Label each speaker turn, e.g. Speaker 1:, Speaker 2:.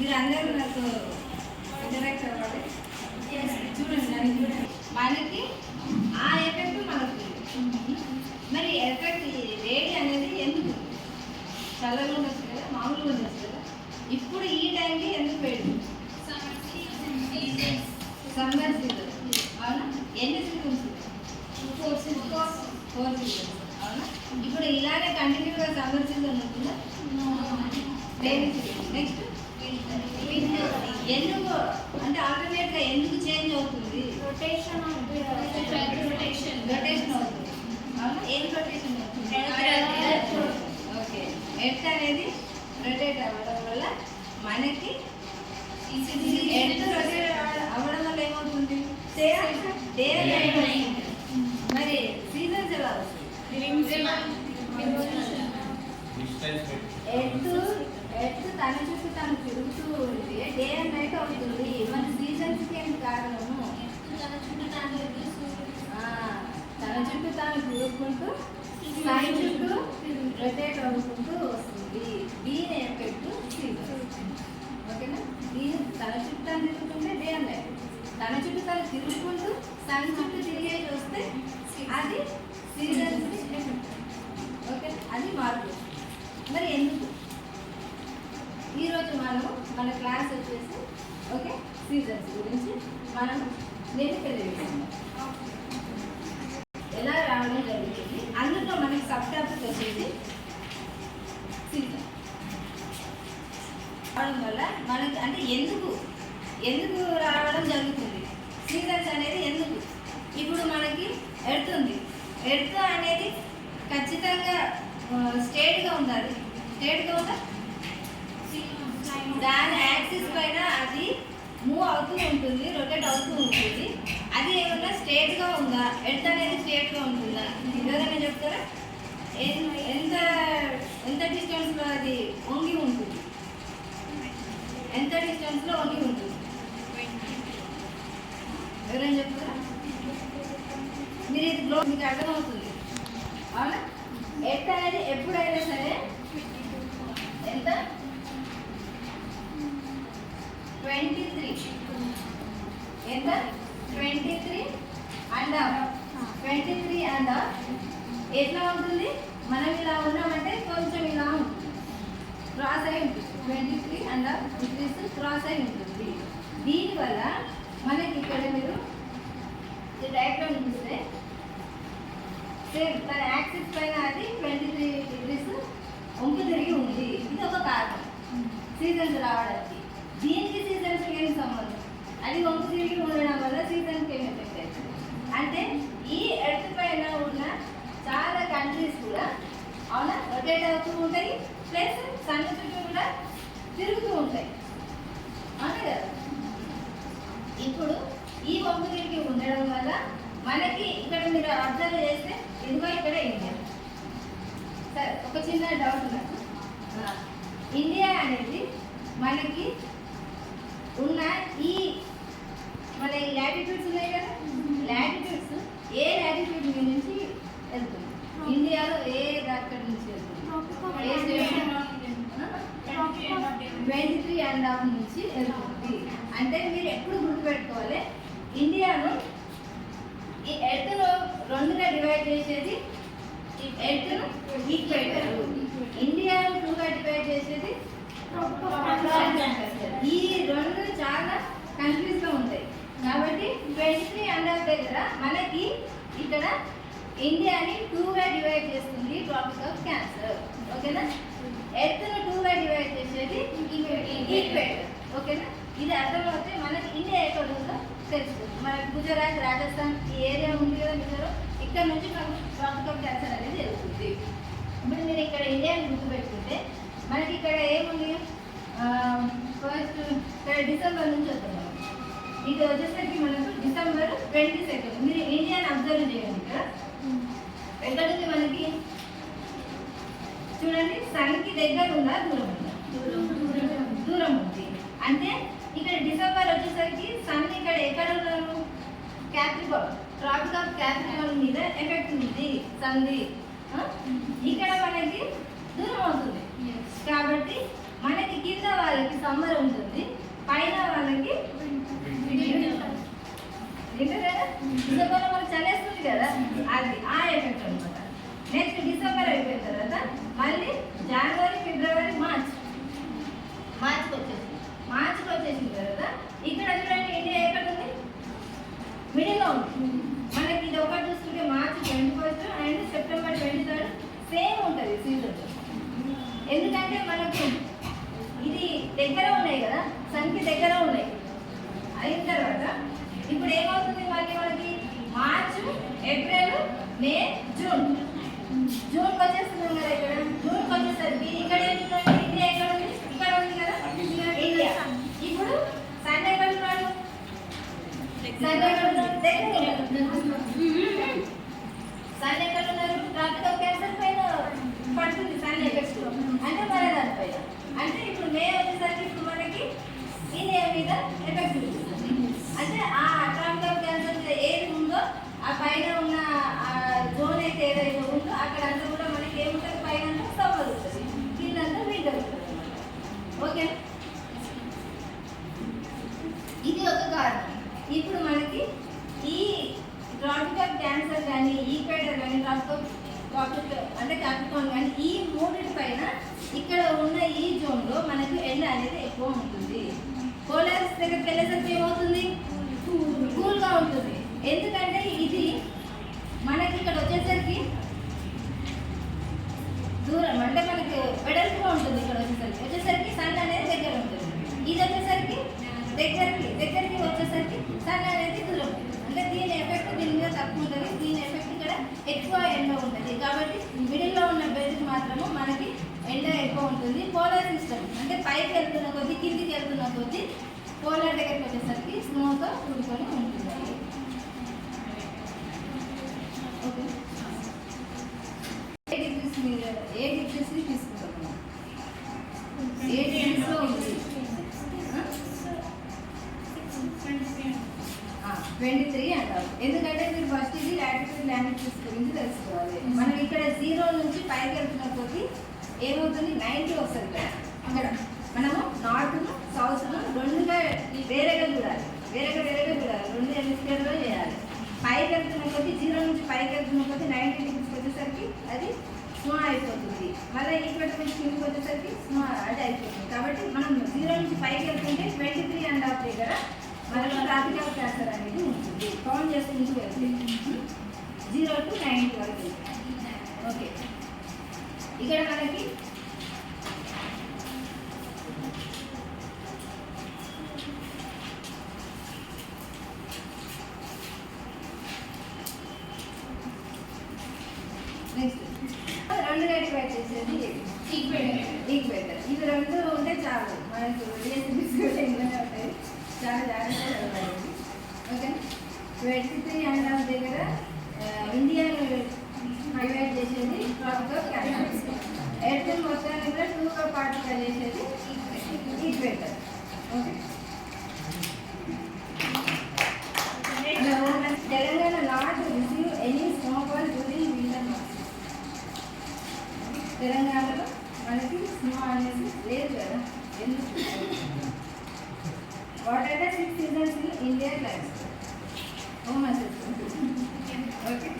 Speaker 1: మీరు అందరూ నాకు ఇంటరాక్ట్ అవ్వాలి. చూడండి మనకి ఆ ఎఫెక్ట్ మనకు మరి ఎఫెక్ట్ వేడి అనేది ఎందుకు చల్లగా ఉండొచ్చు కదా, మామూలుగా ఉండొచ్చు కదా. ఇప్పుడు ఈ టైంకి ఎందుకు వేడి? సమ్మర్ సీజన్ అవునా? ఎన్ని సీజన్స్? 4 సీజన్స్ అవునా? ఇప్పుడు ఇలాగే కంటిన్యూగా సమ్మర్ సీజన్ ఉంటుందా? నెక్స్ట్ ఎందుకు అంటే ఆల్టర్నేట్గా ఎందుకు చేంజ్ అవుతుంది? రొటేషన్ అవుతుంది అవునా? ఏం రొటేషన్ అవుతుంది? ఓకే, ఎర్త్ అనేది రొటేట్ అవ్వడం వల్ల మనకి ఎర్త్ రొటేట్ అవ్వడం వల్ల ఏమవుతుంది? డే మరి సీజన్స్ ఎలా వస్తుంది? ఎర్త్ తన చుట్టూ తను తిరుగుతూ ఉంది, డే అండ్ నైట్ అవుతుంది. మన సీజన్స్కి ఏం కారణము? తన చుట్టూ తాను తిరుగుకుంటూ సన్ చుట్టూ రొటేట్ అవుకుంటూ వస్తుంది. దీని ఎఫెక్ట్ సీజన్. ఓకేనా? దీని తన చుట్టూ తాను తిరుగుతుంటే డే అండ్ నైట్, తన చుట్టూ తను తిరుగుకుంటూ సన్ చుట్టూ తిరిగేసి వస్తే అది సీజన్స్ ఎఫెక్ట్. ఓకే, అది మార్పు. మరి ఎందుకు? ఈరోజు మనము మన క్లాస్ వచ్చేసి ఓకే సీజన్స్ గురించి మనం నేను తెలియజేస్తాను. ఎలా రావడం జరుగుతుంది, అందులో మనకి సబ్ టాపిక్ వచ్చేసి సీజన్ రావడం వల్ల మనకి అంటే ఎందుకు రావడం జరుగుతుంది సీజన్స్ అనేది ఎందుకు? ఇప్పుడు మనకి ఎర్త్ ఉంది, ఎర్త్ అనేది ఖచ్చితంగా స్ట్రేట్గా ఉండాలి. స్ట్రేట్గా ఉందా? దాని యాక్సిస్ పైన అది మూవ్ అవుతూ ఉంటుంది, రొటేట్ అవుతూ ఉంటుంది. అది ఏమన్నా స్ట్రేట్గా ఉందా? ఎర్త్ అనేది స్ట్రేట్గా ఉంటుందా? ఎవరైనా చెప్తారా? ఎంత డిస్టెన్స్లో అది వంగి ఉంటుంది? ఎంత డిస్టెన్స్లో వంగి ఉంటుంది? ఎవరైనా చెప్తారా? మీరు ఇది గ్లో మీకు అర్థమవుతుంది అవునా? ఎర్త్ అనేది ఎప్పుడైనా సరే ఎంత 23 ఎంత 23 అండ్ 23 ఎట్లా ఉంటుంది? మనం ఇలా ఉన్నామంటే కొంచెం ఇలా ఉంటుంది, క్రాస్ అయి ఉంటుంది. 23 క్రాస్ అయి ఉంటుంది. దీనివల్ల మనకి ఇక్కడ మీరు డయాగ్రామ్ చూస్తే సేమ్ తన యాక్సిస్ పైన అది 23 degrees వంపు తిరిగి ఉంది. ఇది ఒక కారణం సీజన్స్ రావడానికి. దీనికి సీజన్స్ ఏం సంబంధం? అది వంపు తిరిగి ఉండడం వల్ల సీజన్కి ఏం ఎఫెక్ట్ అవుతుంది అంటే ఈ ఎర్త్ పైన ఉన్న చాలా కంట్రీస్ కూడా అవునా రొటేట్ అవుతూ ఉంటాయి, ప్లస్ సన్ చుట్టూ కూడా తిరుగుతూ ఉంటాయి అవునా కదా. ఇప్పుడు ఈ వంపు తిరిగి ఉండడం వల్ల మనకి ఇక్కడ మీరు అబ్జర్వ్ చేస్తే ఇదిగో ఇక్కడ ఇండియా. సరే, ఒక చిన్న డౌట్ నాకు. ఇండియా అనేది మనకి ఉన్న ఈ మన లాటిట్యూడ్స్ ఉన్నాయి కదా, లాటిట్యూడ్స్ ఏ లాటిట్యూడ్ మీద నుంచి వెళ్తుంది? ఇండియాలో ఏ అక్కడి నుంచి వెళ్తుంది? 23.5 నుంచి వెళ్తుంది. అంటే మీరు ఎప్పుడు గుర్తుపెట్టుకోవాలి, ఇండియాను ఈ ఎర్త్ను 2గా డివైడ్ చేసేది ఎర్త్ను ఈక్వేటర్, ఇండియాను 2గా డివైడ్ చేసేది ఈ 2 చాలా కంట్రీస్లో ఉంటాయి. కాబట్టి 23.5 దగ్గర మనకి ఇక్కడ ఇండియాని 2గా డివైడ్ చేస్తుంది ట్రాపిక్ ఆఫ్ క్యాన్సర్. ఓకేనా? ఎర్త్ను 2గా డివైడ్ చేసేది ఈక్వేటర్. ఓకేనా? ఇది అర్థమవుతే మనకి ఇండియా ఎక్కడ ఉందో తెలుస్తుంది. మనకి గుజరాత్, రాజస్థాన్ ఈ ఏరియా ఉంది కదా మిజోరం, ఇక్కడ నుంచి మనకు ట్రాపిక్ ఆఫ్ క్యాన్సర్ అనేది జరుగుతుంది. ఇప్పుడు మీరు ఇక్కడ ఇండియాని గుర్తుపెట్టుకుంటే మనకి ఇక్కడ ఏముంది? ఫస్ట్ ఇక్కడ డిసెంబర్ నుంచి వస్తున్నాం. ఇది వచ్చేసరికి మనకు డిసెంబర్ 22. మీరు ఇండియాని అబ్జర్వ్ చేయండి. ఇక్కడ ఎక్కడుంది మనకి? చూడండి, సన్కి దగ్గర ఉందా, దూరం ఉందా? దూరం ఉంది. అంటే ఇక్కడ డిసెంబర్ వచ్చేసరికి సన్ ఇక్కడ ఎక్కడ ఉన్నారు? క్యాప్రికాన్, ట్రాపిక్ ఆఫ్ క్యాప్రికాన్ మీద ఎఫెక్ట్ ఉంది సన్ది. ఇక్కడ మనకి దూరం అవుతుంది కాబట్టి మనకి కింద వాళ్ళకి వాళ్ళకి సమ్మర్ ఉంటుంది, పైన వాళ్ళకి వింటర్ కదా. డిసెంబర్లో మనకు చలేస్తుంది కదా, అది ఆ ఎఫెక్ట్ అనమాట. నెక్స్ట్ డిసెంబర్ అయిపోయిన తర్వాత మళ్ళీ జనవరి, ఫిబ్రవరి, మార్చ్కి వచ్చేసిన తర్వాత ఇక్కడ చూడండి ఇండియా ఎక్కడ ఉంది, మిడిల్లో ఉంది. మనకి ఇది ఒకటి చూస్తుంటే మార్చ్ 21 అండ్ సెప్టెంబర్ 23 సేమ్ ఉంటుంది సీజన్. ఎందుకంటే మనకు ఇది దగ్గర ఉన్నాయి కదా, సన్కి దగ్గర ఉన్నాయి. అయిన తర్వాత ఇప్పుడు ఏమవుతుంది మళ్ళీ మనకి మార్చ్, ఏప్రిల్, మే, జూన్కి వచ్చేస్తున్నాం కదా. ఇక్కడ జూన్కి వచ్చేసరికి ఇక్కడ ఏంటంటే ఇండియా ఎక్కడ ఉంది, ఇక్కడ ఉంది కదా ఇండియా. ఇప్పుడు సన్ ఎక్కడ ఉన్నాడు, సన్ ఎక్కడ ఉన్నారు, సన్ ఎక్కడ ఉన్నారు, ట్రాపికల్ క్యాన్సర్ పైన పడుతుంది సన్ ఎఫెక్ట్, అంటే మన దానిపైన. అంటే ఇప్పుడు మే వచ్చేసరికి ఇప్పుడు మనకి ఇండియా మీద ఎఫెక్ట్ చూపిస్తుంది. అంటే ఆ ట్రాపికల్ క్యాన్సర్ ఏది ఉందో ఆ పైన ఉన్న జోన్ అయితే ఏదైతే ఉందో అక్కడ అంతా కూడా మనకి ఏముంటుంది, పైన అంతా సమ్మర్ ఉంటుంది, కిందంతా వింటర్ ఉంటుంది అనమాట. ఓకే, ఇది ఒక కారణం. ఇప్పుడు మనకి ఈ ట్రాపికల్ క్యాన్సర్ కానీ, ఈక్వేటర్ కానీ, ట్రాపికల్ అంటే క్యాప్రికాన్ కానీ, ఈ మూడింటి పైన ఇక్కడ ఉన్న ఈ జోన్లో మనకి ఎండ అనేది ఎక్కువ ఉంటుంది. పోలార్ దగ్గరికి వెళ్ళేసరికి ఏమవుతుంది, కూల్గా ఉంటుంది. ఎందుకంటే ఇది మనకి ఇక్కడ వచ్చేసరికి దూరం, అంటే మనకి వెడల్పుగా ఉంటుంది. ఇక్కడ వచ్చేసరికి సన్ అనేది దగ్గర ఉంటుంది, ఇది వచ్చేసరికి దగ్గరికి వచ్చేసరికి సన్ అనేది దూరం ఉంటుంది. అంటే దీని ఎఫెక్ట్ దీని మీద తక్కువ ఉంటుంది, దీని ఎఫెక్ట్ ఇక్కడ ఎక్కువ ఎండ ఉంటుంది. కాబట్టి మిడిల్లో ఉన్న బెల్ట్ మాత్రము మనకి ఎండ ఎక్కువ ఉంటుంది. పోలార్ సిస్టమ్ అంటే పైకి వెళ్తున్న కొద్దీ, కిందికి వెళ్తున్న కొద్దీ పోలార్ దగ్గరికి వచ్చేసరికి స్నోతో కూడుకొని ఉంటుంది. ఓకే, ఏ డిగ్రీస్ తీసుకుంటాము, ఏ డిగ్రీస్లో ఉంది 23 అంటారు. ఎందుకంటే మీరు ఫస్ట్ ఇది లాటిట్యూడ్ లాంగిట్యూడ్ గురించి తెలుసుకోవాలి. మనం ఇక్కడ 0 నుంచి పైకి వెళ్తున్న కొద్దీ ఏమవుతుంది, 90 వస్తుంది కదా. అక్కడ మనము నార్త్ను సౌత్ను రెండుగా వేరేగా చూడాలి, రెండు హెమిస్ఫియర్లో చేయాలి. పైకి వెళ్తున్న కొద్దీ 0 నుంచి పైకి వెళ్తున్న కొద్దీ 90 డిగ్రీస్కి వచ్చేసరికి అది స్నో అయిపోతుంది. మళ్ళీ ఈక్వేటర్ నుంచి కిందకి వచ్చేసరికి స్నో అది అయిపోతుంది. కాబట్టి మనం 0 నుంచి పైకి వెళ్తుంటే 23.5 దగ్గర మనకు ట్రాపికల్ క్యాన్సర్ అనేది ఉంటుంది. కౌంట్ చేసుకుంటూ వెళ్తే 0 to 90 వరకు. ఓకే, ఇక్కడ మనకి నెక్స్ట్ రెండు డివైడ్ చేసేది ఈక్వేటర్. ఇవి రెండు ఉంటే చాలు, మనకు ఉంటాయి. చాలా జాగ్రత్తగా చదవాలి. ఓకే, 23.5 దగ్గర ఇండియాలో హైలైట్ చేసేది ట్రాపికల్ క్యాన్సర్. ఎర్త్ మొత్తాన్ని కూడా 2గా పార్ట్గా చేసేది equator. Okay, Telangana not receive any snowfall during winter months. తెలంగాణలో మనకి స్నో అనేది లేదు కదా, ఎందుకు? What are the 6 seasons in India climate? Oh, my sister. Okay.